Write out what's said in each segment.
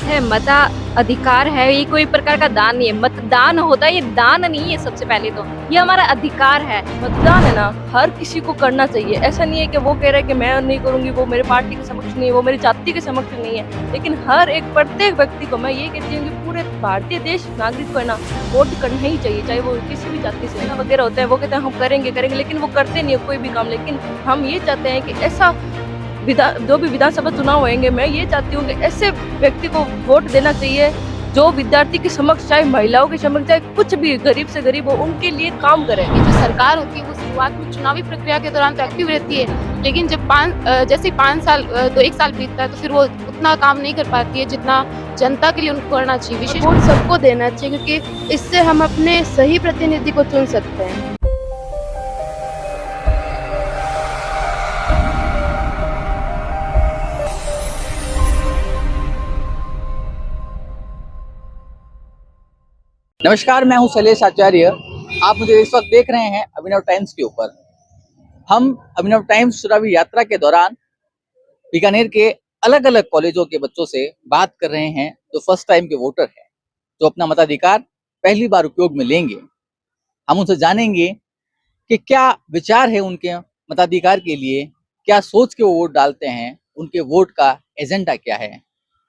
है मता अधिकार है, ये कोई प्रकार का दान नहीं है। मतदान होता है, ये दान नहीं है। सबसे पहले तो ये हमारा अधिकार है। मतदान है ना, हर किसी को करना चाहिए। ऐसा नहीं है कि वो कह रहा है कि मैं नहीं करूंगी, वो मेरे पार्टी के समक्ष नहीं है, वो मेरी जाति के समक्ष नहीं है। लेकिन हर एक प्रत्येक व्यक्ति को मैं ये कहती हूँ कि पूरे भारतीय देश नागरिक को है ना वोट करना ही चाहिए, चाहे वो किसी भी जाति से वगैरह होते हैं। वो कहते हैं हम करेंगे करेंगे, लेकिन वो करते नहीं है कोई भी काम। लेकिन हम ये चाहते हैं कि ऐसा जो भी विधानसभा चुनाव होंगे, मैं ये चाहती हूँ कि ऐसे व्यक्ति को वोट देना चाहिए जो विद्यार्थी के समक्ष, चाहे महिलाओं के समक्ष, चाहे कुछ भी गरीब से गरीब हो, उनके लिए काम करे। जो सरकार होती है वो शुरुआत में चुनावी प्रक्रिया के दौरान तो एक्टिव रहती है, लेकिन जब जैसे 5 साल तो 1 साल बीतता है तो फिर वो उतना काम नहीं कर पाती है जितना जनता के लिए उनको करना चाहिए। विशेष वोट सबको देना चाहिए क्योंकि इससे हम अपने सही प्रतिनिधि को चुन सकते हैं। नमस्कार, मैं हूं शैलेश आचार्य। आप मुझे इस वक्त देख रहे हैं अभिनव टाइम्स के ऊपर। हम अभिनव टाइम्स चुनावी यात्रा के दौरान बीकानेर के अलग अलग कॉलेजों के बच्चों से बात कर रहे हैं जो फर्स्ट टाइम के वोटर हैं, जो अपना मताधिकार पहली बार उपयोग में लेंगे। हम उनसे जानेंगे कि क्या विचार है उनके मताधिकार के लिए, क्या सोच के वो वोट डालते हैं, उनके वोट का एजेंडा क्या है।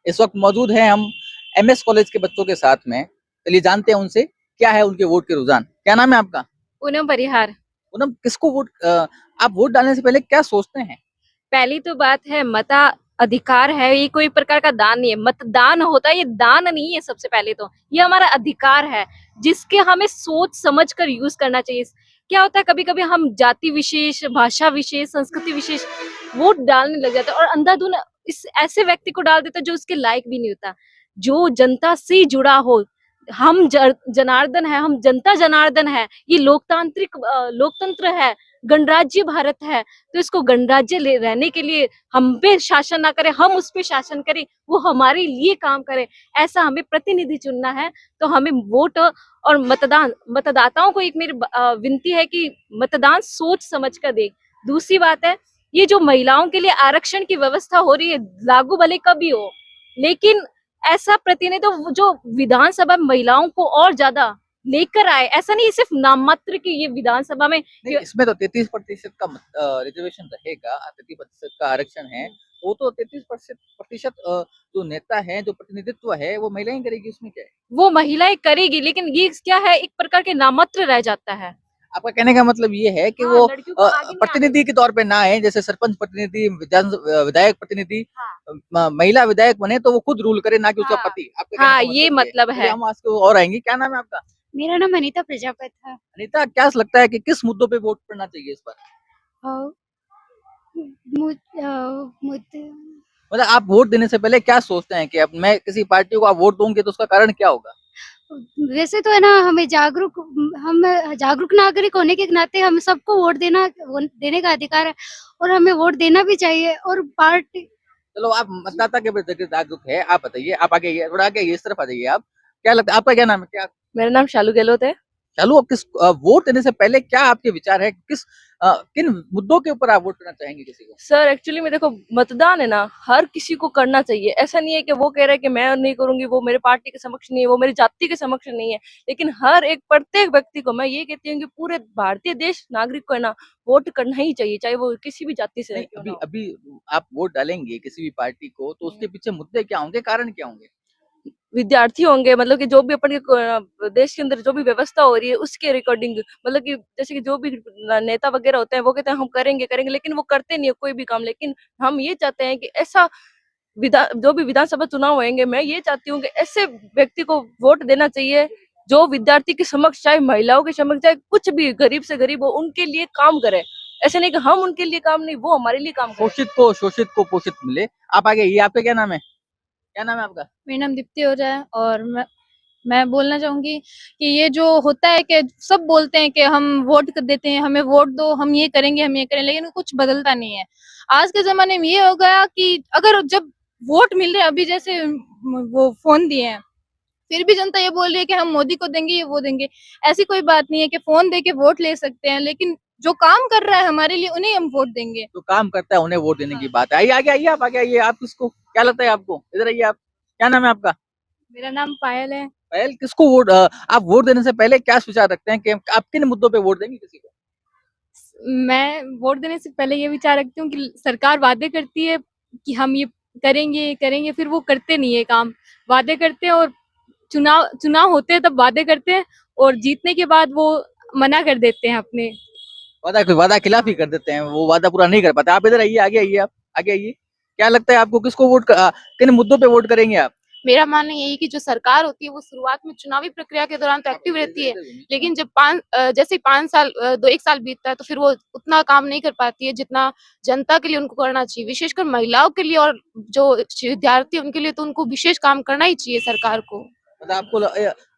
इस वक्त मौजूद हैं हम एमएस कॉलेज के बच्चों के साथ में। चलिए जानते हैं उनसे क्या है उनके वोट के रुझान। क्या नाम है आपका? पूनम परिहार। पूनम, किसको वोट आप वोट डालने से पहले क्या सोचते हैं? पहली तो बात है मता अधिकार है, ये कोई प्रकार का दान नहीं है। मतदान होता है, ये दान नहीं है। सबसे पहले तो ये हमारा अधिकार है जिसके हमें सोच समझ कर यूज करना चाहिए। क्या होता है, कभी कभी हम जाति विशेष, भाषा विशेष, संस्कृति विशेष वोट डालने लग जाते हैं और अंधाधुन इस ऐसे व्यक्ति को डाल देते हैं जो उसके लायक भी नहीं होता, जो जनता से जुड़ा हो। हम जनार्दन है, हम जनता जनार्दन है। ये लोकतांत्रिक लोकतंत्र है, गणराज्य भारत है। तो इसको गणराज्य रहने के लिए हम पे शासन ना करे, हम उस पे शासन करें, वो हमारे लिए काम करे। ऐसा हमें प्रतिनिधि चुनना है। तो हमें वोट और मतदान, मतदाताओं को एक मेरी विनती है कि मतदान सोच समझ कर दे। दूसरी बात है, ये जो महिलाओं के लिए आरक्षण की व्यवस्था हो रही है, लागू भले कभी हो, लेकिन ऐसा प्रतिनिधित्व जो विधानसभा में महिलाओं को और ज्यादा लेकर आए। ऐसा नहीं सिर्फ नाम मात्र की ये विधानसभा में। नहीं, इसमें तो 33% का रिजर्वेशन रहेगा, 33% का आरक्षण है। वो तो 33% जो नेता है, जो प्रतिनिधित्व है, वो महिलाएं करेगी। उसमें क्या है? वो महिलाएं करेगी, लेकिन ये क्या है, एक प्रकार के नामात्र रह जाता है। आपका कहने का मतलब ये है कि हाँ, वो लड़कियों को आगे नहीं प्रतिनिधि के तौर पे ना आए, जैसे सरपंच प्रतिनिधि, विधायक प्रतिनिधि, महिला विधायक बने तो वो खुद रूल करे, ना कि उसका हाँ, पति। आपका कहने हाँ, का ये मतलब मतलब चलिए है। हम आज को और आएंगे। क्या नाम है आपका? मेरा नाम अनीता प्रजापत है। अनीता, क्या लगता है कि किस मुद्दों पे वोट करना चाहिए इस बार? और मुद्दे मतलब आप वोट देने से पहले क्या सोचते हैं कि अब मैं किसी पार्टी को आप वोट दूंगे तो उसका कारण क्या होगा? वैसे तो है ना, हम जागरूक नागरिक होने के नाते हम सबको वोट देने का अधिकार है और हमें वोट देना भी चाहिए। और पार्टी चलो, आप मतदाता के प्रति जागरूक है, आप बताइए। आप आगे थोड़ा आगे इस तरफ आ जाइए। आप क्या लगता है, आपका क्या नाम है? क्या मेरा नाम शालू गहलोत है। चलो, किस वोट देने से पहले क्या आपके विचार है, किन मुद्दों के ऊपर आप वोट करना चाहेंगे किसी को? सर एक्चुअली में देखो, मतदान है ना, हर किसी को करना चाहिए। ऐसा नहीं है कि वो कह रहा है कि मैं नहीं करूंगी, वो मेरे पार्टी के समक्ष नहीं है, वो मेरी जाति के समक्ष नहीं है। लेकिन हर एक प्रत्येक व्यक्ति को मैं ये कहती हूँ कि पूरे भारतीय देश नागरिक को है ना वोट करना ही चाहिए, चाहे वो किसी भी जाति से क्यों ना हो। अभी आप वोट डालेंगे किसी भी पार्टी को तो उसके पीछे मुद्दे क्या होंगे, कारण क्या होंगे? विद्यार्थी होंगे, मतलब कि जो भी अपन के देश के अंदर जो भी व्यवस्था हो रही है उसके रिकॉर्डिंग, मतलब कि जैसे कि जो भी नेता वगैरह होते हैं वो कहते हैं हम करेंगे करेंगे, लेकिन वो करते नहीं है कोई भी काम। लेकिन हम ये चाहते हैं कि ऐसा जो भी विधानसभा चुनाव होंगे, मैं ये चाहती हूँ कि ऐसे व्यक्ति को वोट देना चाहिए जो विद्यार्थी के समक्ष, चाहे महिलाओं के समक्ष, चाहे कुछ भी गरीब से गरीब हो, उनके लिए काम करे। ऐसे नहीं कि हम उनके लिए काम नहीं, वो हमारे लिए काम करे। शोषित को पोषित मिले। आप आगे, ये आपका क्या नाम है? क्या नाम है आपका? मेरा नाम दीप्ति हो जाए। और मैं बोलना चाहूंगी कि ये जो होता है कि सब बोलते हैं कि हम वोट कर देते हैं, हमें वोट दो, हम ये करेंगे, हम ये करें, लेकिन कुछ बदलता नहीं है। आज के जमाने में ये हो गया कि अगर जब वोट मिल रहे हैं, अभी जैसे वो फोन दिए हैं, फिर भी जनता ये बोल रही है कि हम मोदी को देंगे, ये वो देंगे। ऐसी कोई बात नहीं है कि फोन दे के वोट ले सकते हैं, लेकिन जो काम कर रहा है हमारे लिए उन्हें हम वोट देंगे। जो काम करता है उन्हें वोट देने की बात है। आइए आगे, आइए आप आगे आइए। आप किसको, क्या लगता है आपको? इधर आइए आप। क्या नाम है आपका? मेरा नाम पायल है। पहल किसको वोट आप वोट देने से पहले क्या विचार रखते हैं कि आप किन मुद्दों पे वोट देंगे किसी को? मैं वोट देने से पहले ये विचार रखती हूँ कि सरकार वादे करती है कि हम ये करेंगे करेंगे, फिर वो करते नहीं है काम। वादे करते हैं और चुनाव चुनाव होते हैं तब वादे करते हैं और जीतने के बाद वो मना कर देते हैं अपने। वादा खिलाफ ही कर देते हैं, वो वादा पूरा नहीं कर पाते। आप इधर आइए, आगे आइए, आप आगे आइए। क्या लगता है आपको किसको किन मुद्दों पे वोट करेंगे आप? मेरा मानना यही है कि जो सरकार होती है वो शुरुआत में चुनावी प्रक्रिया के दौरान तो एक्टिव रहती है, लेकिन जब जैसे ही 5 साल 1 साल बीतता है तो फिर वो उतना काम नहीं कर पाती है जितना जनता के लिए उनको करना चाहिए। विशेषकर महिलाओं के लिए और जो विद्यार्थी हैं उनके लिए तो उनको विशेष काम करना ही चाहिए सरकार को। मतलब आपको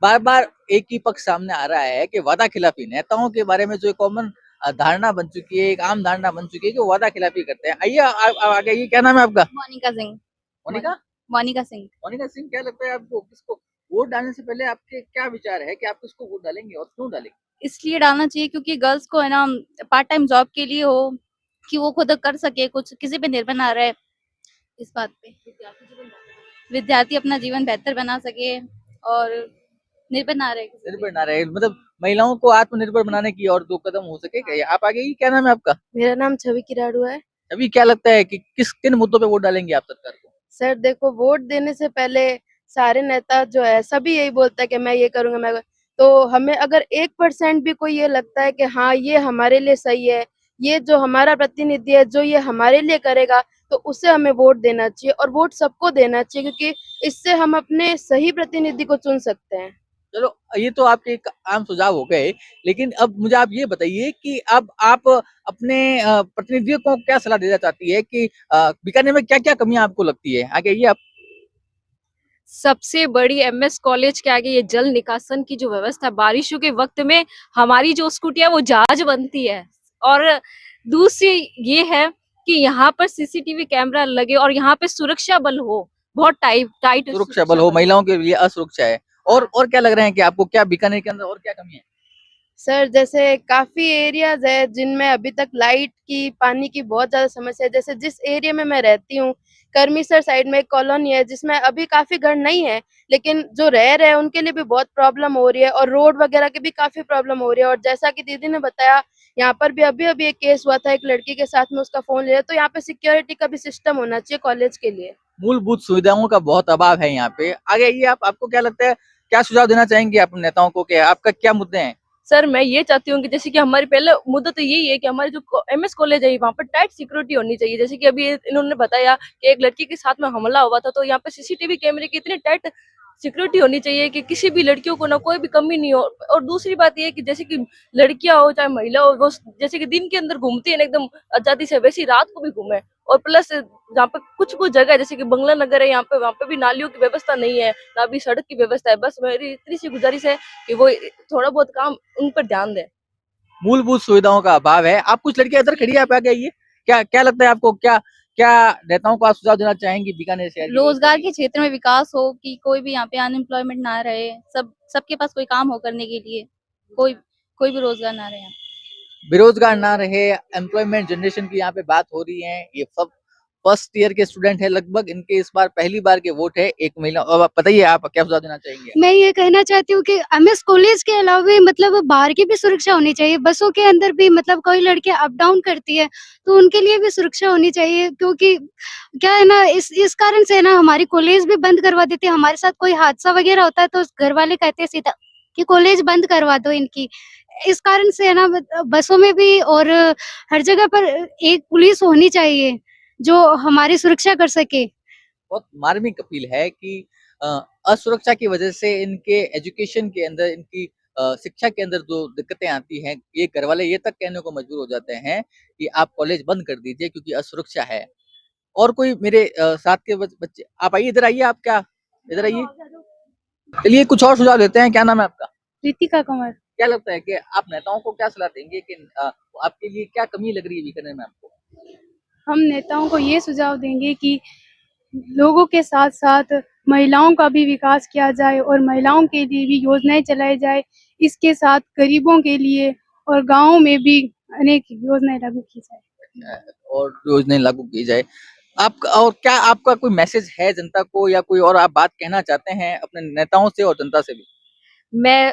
बार-बार एक ही पक्ष सामने आ रहा है कि वादा खिलाफी नेताओं के बारे में जो एक कॉमन धारणा बन चुकी है, एक आम धारणा बन चुकी है कि वो वादा खिलाफी करते हैं। आइए आगे आइए, क्या नाम है आपका? मोनिका सिंह। मोनिका? मोनिका सिंह। मोनिका सिंह, क्या लगता है आपको किसको वोट डालने से पहले आपके क्या विचार है कि आप किसको वोट डालेंगे और क्यों डालेंगे? इसलिए डालना चाहिए क्योंकि गर्ल्स को है ना पार्ट टाइम जॉब के लिए हो कि वो खुद कर सके, कुछ किसी पे निर्भर ना रहे इस बात पे। विद्यार्थी अपना जीवन बेहतर बना सके और निर्भर ना रहे किसी पे। निर्भर ना रहे, मतलब महिलाओं को आत्मनिर्भर बनाने की और 2 कदम हो सके क्या? आप आगे आइए, क्या नाम है आपका? मेरा नाम छवि किराड़ू है। अभी क्या लगता है कि किन मुद्दों पे वोट डालेंगे आप सरकार को? सर देखो, वोट देने से पहले सारे नेता जो है सभी यही बोलता है कि मैं ये करूंगा, तो हमें अगर 1% भी कोई ये लगता है कि हाँ ये हमारे लिए सही है, ये जो हमारा प्रतिनिधि है जो ये हमारे लिए करेगा, तो उसे हमें वोट देना चाहिए और वोट सबको देना चाहिए क्योंकि इससे हम अपने सही प्रतिनिधि को चुन सकते हैं। चलो, ये तो आपके एक आम सुझाव हो गए, लेकिन अब मुझे आप ये बताइए कि अब आप अपने प्रतिनिधियों को क्या सलाह देना चाहती है कि बीकानेर में क्या-क्या कमियां आपको लगती है? आगे आइए आप। सबसे बड़ी एमएस कॉलेज के आगे ये जल निकासन की जो व्यवस्था है, बारिशों के वक्त में हमारी जो स्कूटियाँ वो जहाज बनती है। और दूसरी ये है कि यहाँ पर सीसीटीवी कैमरा लगे और यहाँ पे सुरक्षा बल हो, बहुत टाइट सुरक्षा बल हो, महिलाओं के लिए असुरक्षा है। और क्या लग रहे हैं कि आपको क्या बीकानेर के अंदर और क्या कमी है? सर जैसे काफी एरियाज है जिनमें अभी तक लाइट की, पानी की बहुत ज्यादा समस्या है। जैसे जिस एरिया में मैं रहती हूँ, करमीसर साइड में एक कॉलोनी है जिसमें अभी काफी घर नहीं है, लेकिन जो रह रहे हैं उनके लिए भी बहुत प्रॉब्लम हो रही है और रोड वगैरह की भी काफी प्रॉब्लम हो रही है। और जैसा कि दीदी ने बताया, यहाँ पर भी अभी अभी एक केस हुआ था, एक लड़की के साथ में उसका फोन ले लिया, तो यहाँ पे सिक्योरिटी का भी सिस्टम होना चाहिए कॉलेज के लिए। मूलभूत सुविधाओं का बहुत अभाव है यहाँ पे। आगे आइए आप, आपको क्या लगता है, क्या सुझाव देना चाहेंगे अपने नेताओं को कि आपका क्या मुद्दे हैं? सर मैं ये चाहती हूँ कि जैसे कि हमारी पहले मुद्दा तो यही है कि हमारे जो एमएस कॉलेज है वहाँ पर टाइट सिक्योरिटी होनी चाहिए। जैसे कि अभी इन्होंने बताया कि एक लड़की के साथ में हमला हुआ था, तो यहाँ पे सीसीटीवी कैमरे की इतनी टाइट सिक्योरिटी होनी चाहिए कि किसी भी लड़कियों को ना कोई भी कमी नहीं हो। और दूसरी बात ये है कि जैसे कि लड़कियां हो चाहे महिला हो, वो जैसे कि दिन के अंदर घूमती है ना एकदम आजादी से, वैसी रात को भी घूमे। और प्लस जहाँ पे कुछ कुछ जगह है जैसे कि बंगला नगर है, यहाँ पे वहाँ पे भी नालियों की व्यवस्था नहीं है, ना भी सड़क की व्यवस्था है। बस मेरी इतनी सी गुजारिश है कि वो थोड़ा बहुत काम उन पर ध्यान दें। मूलभूत सुविधाओं का अभाव है। आप कुछ लड़कियां इधर खड़ी है, आप आगे आइए। क्या क्या लगता है आपको, क्या क्या नेताओं को आप सुझाव देना चाहेंगी बीकानेर शहर के लिए? रोजगार के क्षेत्र में विकास हो कि कोई भी यहाँ पे अनएम्प्लॉयमेंट ना रहे, सबके पास कोई काम हो करने के लिए, कोई कोई भी रोजगार ना रहे यहाँ पे। बेरोजगार ना रहे, एम्प्लॉयमेंट जनरेशन की यहाँ पे बात हो रही है। ये सब फर्स्ट ईयर के स्टूडेंट है लगभग, इनके इस बार पहली बार के वोट है। एक महिला, अब आप बताइए आप क्या सुझाव देना चाहेंगे? मैं ये कहना चाहती हूँ कि एमएस कॉलेज के अलावा मतलब बाहर की भी सुरक्षा होनी चाहिए। बसों के अंदर भी मतलब कोई लड़कियां अप डाउन करती है तो उनके लिए भी सुरक्षा होनी चाहिए, क्योंकि क्या है ना, इस कारण से ना हमारी कॉलेज भी बंद करवा देते हैं। हमारे साथ कोई हादसा वगैरह होता है तो घर वाले कहते हैं सीधा कि कॉलेज बंद करवा दो इनकी। इस कारण से है ना बसों में भी और हर जगह पर एक पुलिस होनी चाहिए जो हमारी सुरक्षा कर सके। बहुत मार्मिक अपील है कि असुरक्षा की वजह से इनके एजुकेशन के अंदर, इनकी शिक्षा के अंदर जो दिक्कतें आती हैं, ये घर वाले ये तक कहने को मजबूर हो जाते हैं कि आप कॉलेज बंद कर दीजिए क्योंकि असुरक्षा है। और कोई मेरे साथ के बच्चे, आप आइए, इधर आइए, आप क्या इधर आइए। चलिए कुछ और सुझाव देते हैं। क्या नाम है आपका? रितिका कंवर। क्या लगता है कि आप नेताओं को क्या सलाह देंगे कि आपके लिए क्या कमी लग रही है बीकानेर में आपको? हम नेताओं को ये सुझाव देंगे कि लोगों के साथ साथ महिलाओं का भी विकास किया जाए और महिलाओं के लिए भी योजनाएं चलाई जाए। इसके साथ गरीबों के लिए और गाँव में भी अनेक योजनाएं लागू की जाए। और योजनाएं लागू की जाए। आप और क्या आपका कोई मैसेज है जनता को, या कोई और आप बात कहना चाहते हैं अपने नेताओं से और जनता से भी? मैं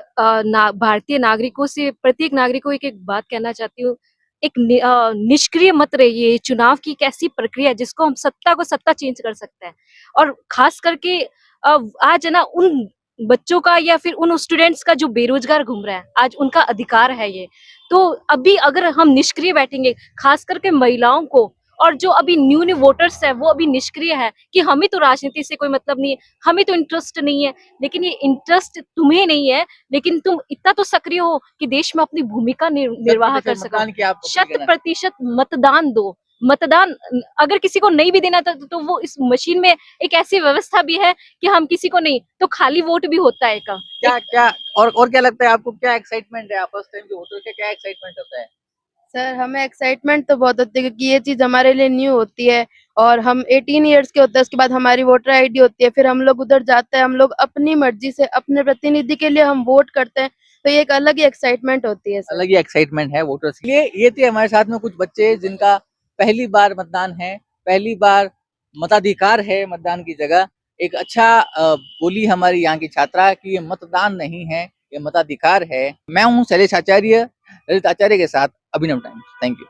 भारतीय नागरिकों से, प्रत्येक नागरिक को एक बात कहना चाहती हूँ। एक निष्क्रिय मत रहिए। चुनाव की एक ऐसी प्रक्रिया है जिसको हम सत्ता को सत्ता चेंज कर सकते हैं। और खास करके आज है ना, उन बच्चों का या फिर उन स्टूडेंट्स का जो बेरोजगार घूम रहा है, आज उनका अधिकार है ये। तो अभी अगर हम निष्क्रिय बैठेंगे, खास करके महिलाओं को, और जो अभी न्यू वोटर्स है वो अभी निष्क्रिय है कि हमें तो राजनीति से कोई मतलब नहीं है, हमें तो इंटरेस्ट नहीं है। लेकिन ये इंटरेस्ट तुम्हें नहीं है, लेकिन तुम इतना तो सक्रिय हो कि देश में अपनी भूमिका निर्वाह कर सको। मतदान की आप अपील शत करना प्रतिशत मतदान दो। मतदान अगर किसी को नहीं भी देना था तो वो इस मशीन में एक ऐसी व्यवस्था भी है कि हम किसी को नहीं तो खाली वोट भी होता है का। क्या क्या और क्या लगता है आपको, क्या एक्साइटमेंट है? फर्स्ट टाइम जो वोटर का क्या एक्साइटमेंट होता है? सर हमें एक्साइटमेंट तो बहुत होती है क्योंकि ये चीज हमारे लिए न्यू होती है और हम 18 इयर्स के होते हैं। उसके बाद हमारी वोटर आईडी होती है, फिर हम लोग उधर जाते हैं, हम लोग अपनी मर्जी से अपने प्रतिनिधि के लिए हम वोट करते हैं। तो ये एक अलग ही एक्साइटमेंट होती है सर। अलग ही एक्साइटमेंट है वोटर्स के लिए। ये थे हमारे साथ में कुछ बच्चे जिनका पहली बार मतदान है, पहली बार मताधिकार है मतदान की जगह। एक अच्छा बोली हमारी यहाँ की छात्रा कि ये मतदान नहीं है, ये मताधिकार है। मैं हूँ शैलेश आचार्य, ललित आचार्य के साथ अभिनव टाइम्स। Thank you.